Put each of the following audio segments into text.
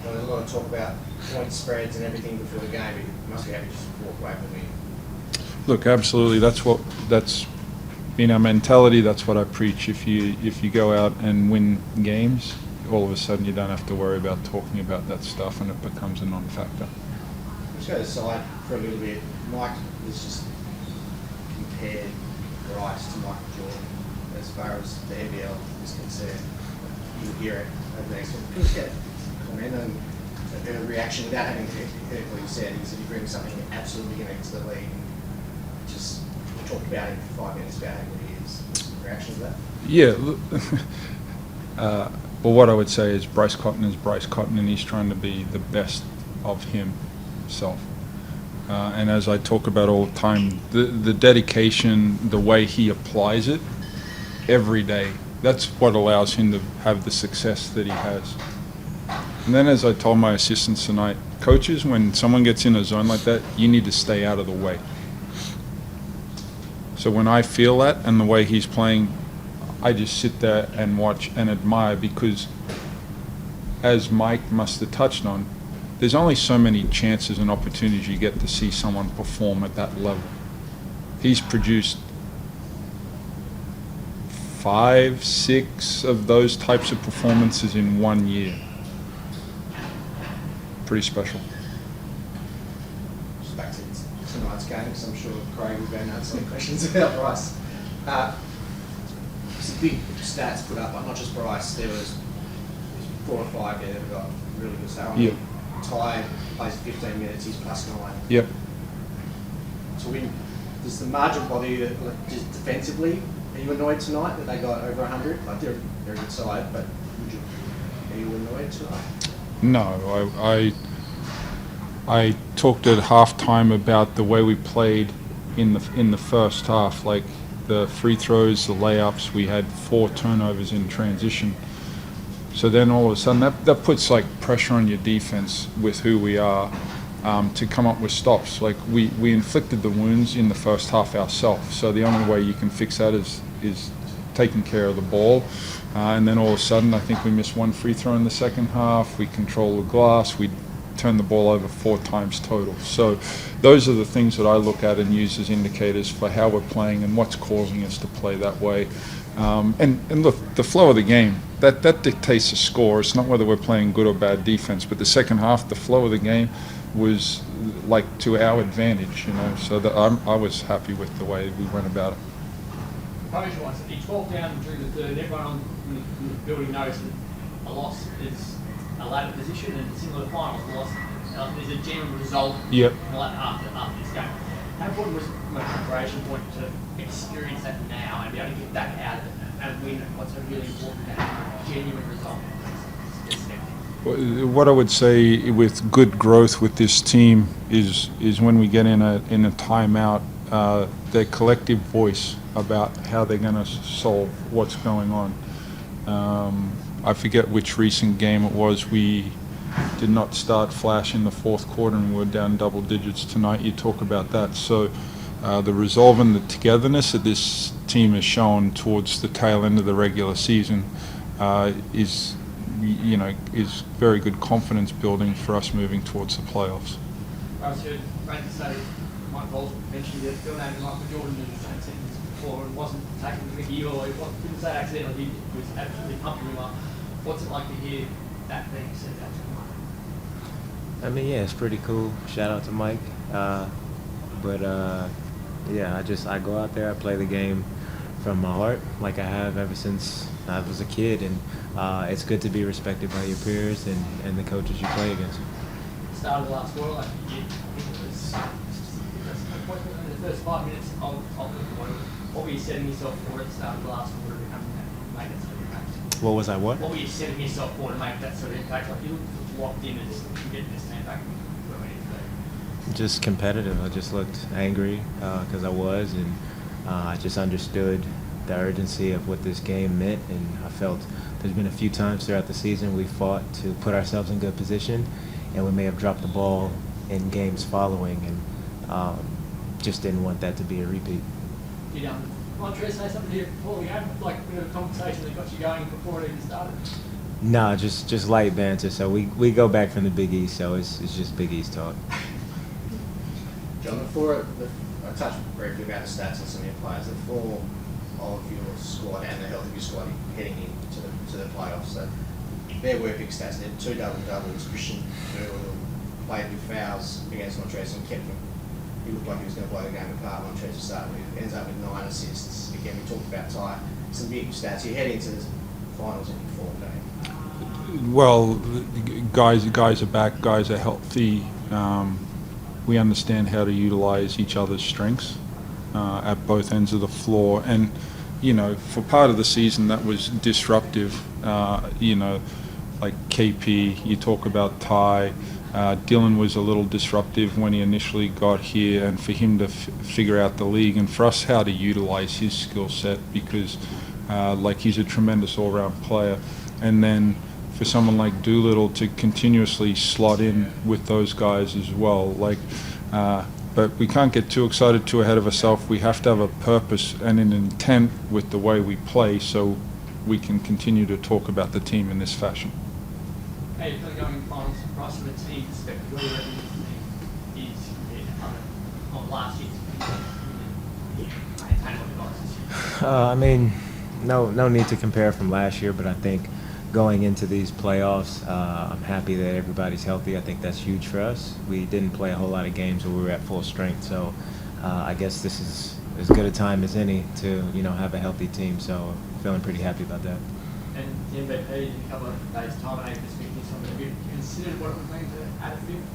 Well, there's a lot of talk about point spreads and everything before the game, but you must be happy to just walk away from it. Look, absolutely. That's been our mentality. That's what I preach. If you go out and win games, all of a sudden you don't have to worry about talking about that stuff, and it becomes a non-factor. Let's go to the side for a little bit. Mike has just compared Bryce to Michael Jordan as far as the NBL is concerned. You'll hear it over the next one. Can you get a comment and a reaction without having heard what he said? He said he brings something absolutely unique to the league. Just talk about it for 5 minutes about who he is. Reaction to that? Yeah. Well, what I would say is Bryce Cotton is Bryce Cotton, and he's trying to be the best of himself. And as I talk about all the time, the dedication, the way he applies it every day, that's what allows him to have the success that he has. And then, as I told my assistants tonight, coaches, when someone gets in a zone like that, you need to stay out of the way. So when I feel that and the way he's playing, I just sit there and watch and admire, because as Mike must have touched on, there's only so many chances and opportunities you get to see someone perform at that level. He's produced 5, 6 of those types of performances in 1 year. Pretty special. Just back to tonight's game, because I'm sure Craig will go and answer some questions about Bryce. Some big stats put up, not just Bryce. There was 4 or 5 there that got really good stats. Yep. Ty plays 15 minutes, he's +9. Yep. So does the margin bother you, like, just defensively? Are you annoyed tonight that they got over 100? Like, they're a good side, but are you annoyed tonight? No, I talked at halftime about the way we played in the first half, like the free throws, the layups. We had 4 turnovers in transition. So then all of a sudden that puts like pressure on your defense with who we are, to come up with stops. Like we inflicted the wounds in the first half ourselves. So the only way you can fix that is taking care of the ball. And then all of a sudden I think we missed 1 free throw in the second half. We control the glass. We turned the ball over 4 times total. So those are the things that I look at and use as indicators for how we're playing and what's causing us to play that way. And look, the flow of the game, that dictates the score. It's not whether we're playing good or bad defense, but the second half, the flow of the game was like to our advantage, so that I was happy with the way we went about it. Composure-wise, you 12 down during the third, everyone in the building noticed that a loss is a ladder position, and similar to finals loss, there's a general result. Yep. After this game. How important was it from a preparation point to experience that now and be able to get back out of it and win what's a really important genuine result? What I would say with good growth with this team is when we get in a timeout, their collective voice about how they're going to solve what's going on. I forget which recent game it was. We did not start flash in the fourth quarter and we're down double digits tonight. You talk about that. So the resolve and the togetherness that this team has shown towards the tail end of the regular season is very good confidence building for us moving towards the playoffs. I was heard Randy say, Mike Bowles mentioned that Phil named Michael Jordan in the same sentence before and wasn't taking the Mickey or didn't say accidentally, he was absolutely pumping him up. What's it like to hear that being said out to Mike? I mean, yeah, it's pretty cool. Shout out to Mike. Yeah, I go out there, I play the game from my heart like I have ever since I was a kid, and it's good to be respected by your peers and the coaches you play against. Start of the last quarter, like you think it was in the first 5 minutes of the quarter. What were you setting yourself for at the start of the last quarter to make that sort of impact? What was I what? What were you setting yourself for to make that sort of impact? Like you looked locked in and just getting this man back where we need to be. Just competitive. I just looked angry because I was, and I just understood the urgency of what this game meant, and I felt there's been a few times throughout the season we fought to put ourselves in good position, and we may have dropped the ball in games following, and just didn't want that to be a repeat. You want to say something here before we have, like, we had a conversation that got you going before it even started? No, just light banter. So we go back from the Big East, so it's just Big East talk. John, I touched briefly about the stats on some of your players. The four of your squad and the health of your squad heading into the playoffs. So there were big stats. There 2 double-doubles. Christian Verwell played with fouls against Montrez and kept him. He looked like he was going to blow the game apart. Montrez to start with. Ends up with 9 assists. Again, we talked about Ty. Some big stats. You head into the finals in your form, don't you? Well, guys are back. Guys are healthy. We understand how to utilize each other's strengths at both ends of the floor. And, for part of the season that was disruptive, like KP, you talk about Ty. Dylan was a little disruptive when he initially got here, and for him to figure out the league, and for us how to utilize his skill set, because he's a tremendous all-round player. And then for someone like Doolittle to continuously slot in with those guys as well. But we can't get too excited, too ahead of ourselves. We have to have a purpose and an intent with the way we play, so we can continue to talk about the team in this fashion. Hey, you're going in finals, Bryce, from a team perspective, where do you reckon this team is compared to other of last year's maintain what it was this year? No need to compare from last year, but I think going into these playoffs, I'm happy that everybody's healthy. I think that's huge for us. We didn't play a whole lot of games where we were at full strength, so I guess this is as good a time as any to have a healthy team. So feeling pretty happy about that. And the MVP in a couple of days' time, and have you considered what it would mean to add a fifth?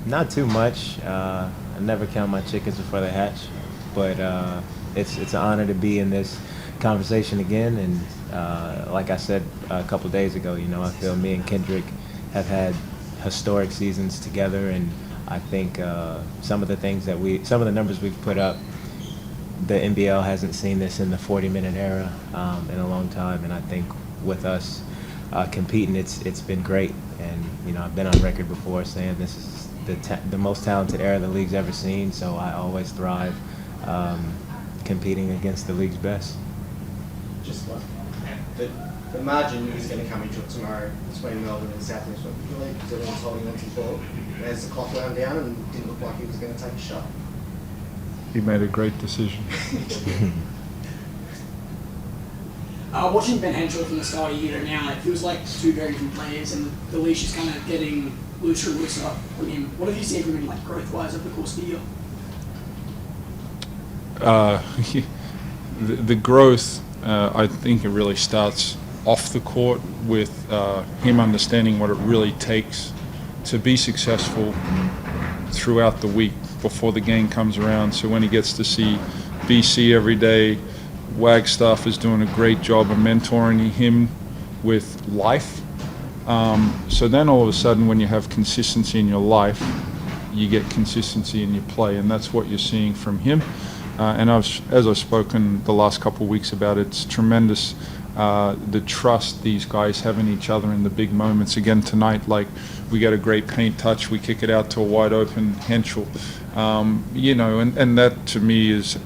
Not too much. I never count my chickens before they hatch, but it's an honor to be in this conversation again. And like I said a couple days ago, I feel me and Kendrick have had historic seasons together, and I think some of the numbers we've put up, the NBL hasn't seen this in the 40-minute era in a long time, and I think with us competing, it's been great. And I've been on record before saying this is the most talented era the league's ever seen. So I always thrive competing against the league's best. Just like the margin is going to come into it tomorrow between Melbourne and South West. Because everyone's holding on to the ball. As the clock wound down, and it didn't look like he was going to take a shot. He made a great decision. Watching Ben Henshaw from the start of the year to now, it feels like 2 very different players, and the leash is kind of getting looser and looser from him. What have you seen from him, growth-wise, over the course of the year? The growth, I think it really starts off the court with him understanding what it really takes to be successful throughout the week before the game comes around. So when he gets to see BC every day, Wagstaff is doing a great job of mentoring him with life. So then all of a sudden, when you have consistency in your life, you get consistency in your play, and that's what you're seeing from him. And as I've spoken the last couple of weeks about, it's tremendous the trust these guys have in each other in the big moments. Again tonight, we get a great paint touch, we kick it out to a wide open Henschel. And that to me is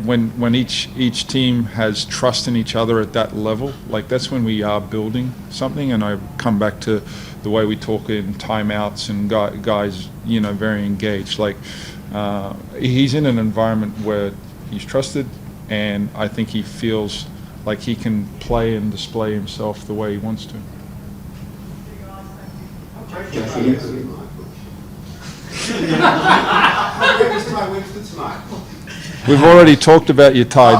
when each team has trust in each other at that level, that's when we are building something. And I come back to the way we talk in timeouts and guys, very engaged. He's in an environment where he's trusted, and I think he feels like he can play and display himself the way he wants to. We've already talked about your tie.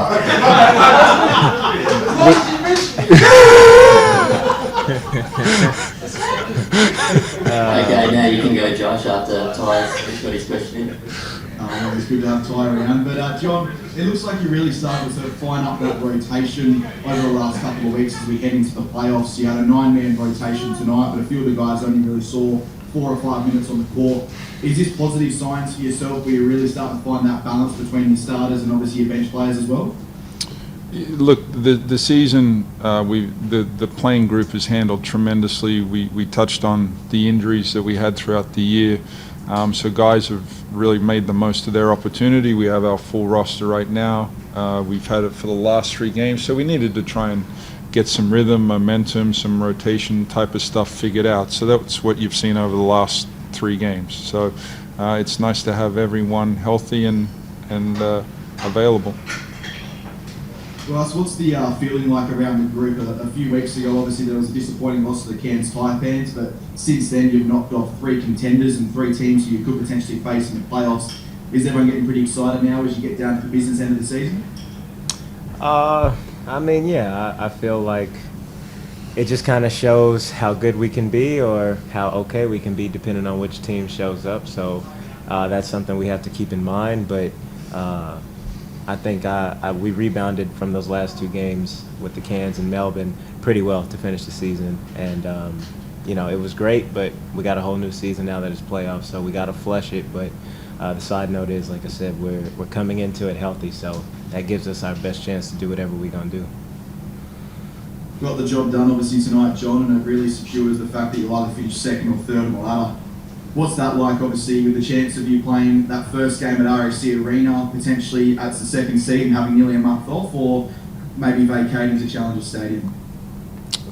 Okay, now you can go, Josh, after Ty's got his question in. It's good to have Ty around. But John, it looks like you really started to fine up that rotation over the last couple of weeks as we head into the playoffs. You had a 9-man rotation tonight, but a few of the guys only really saw 4 or 5 minutes on the court. Is this positive signs for yourself where you really start to find that balance between your starters and obviously your bench players as well? Look, the season, the playing group has handled tremendously. We touched on the injuries that we had throughout the year. So guys have really made the most of their opportunity. We have our full roster right now. We've had it for the last 3 games, so we needed to try and get some rhythm, momentum, some rotation type of stuff figured out. So that's what you've seen over the last 3 games. So it's nice to have everyone healthy and available. Bryce, what's the feeling like around the group? A few weeks ago, obviously, there was a disappointing loss to the Cairns Taipans, but since then, you've knocked off 3 contenders and 3 teams you could potentially face in the playoffs. Is everyone getting pretty excited now as you get down to the business end of the season? I mean, yeah, I feel like it just kind of shows how good we can be or how okay we can be depending on which team shows up. So that's something we have to keep in mind. But I think we rebounded from those last 2 games with the Cairns and Melbourne pretty well to finish the season. And, it was great, but we got a whole new season now that it's playoffs, so we got to flush it. But the side note is, like I said, we're coming into it healthy, so that gives us our best chance to do whatever we're going to do. Got the job done, obviously, tonight, John, and it really secures the fact that you'll either finish second or third on the ladder. What's that like, obviously, with the chance of you playing that first game at RAC Arena, potentially as the second seed and having nearly a month off, or maybe vacating to Challenger Stadium?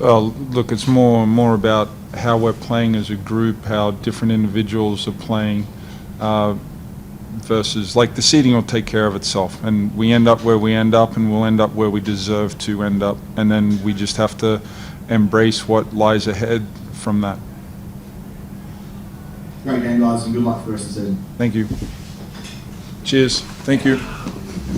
Well, look, it's more about how we're playing as a group, how different individuals are playing, versus, like, the seeding will take care of itself, and we end up where we end up, and we'll end up where we deserve to end up, and then we just have to embrace what lies ahead from that. Great game, guys, and good luck for the rest of the season. Thank you. Cheers. Thank you.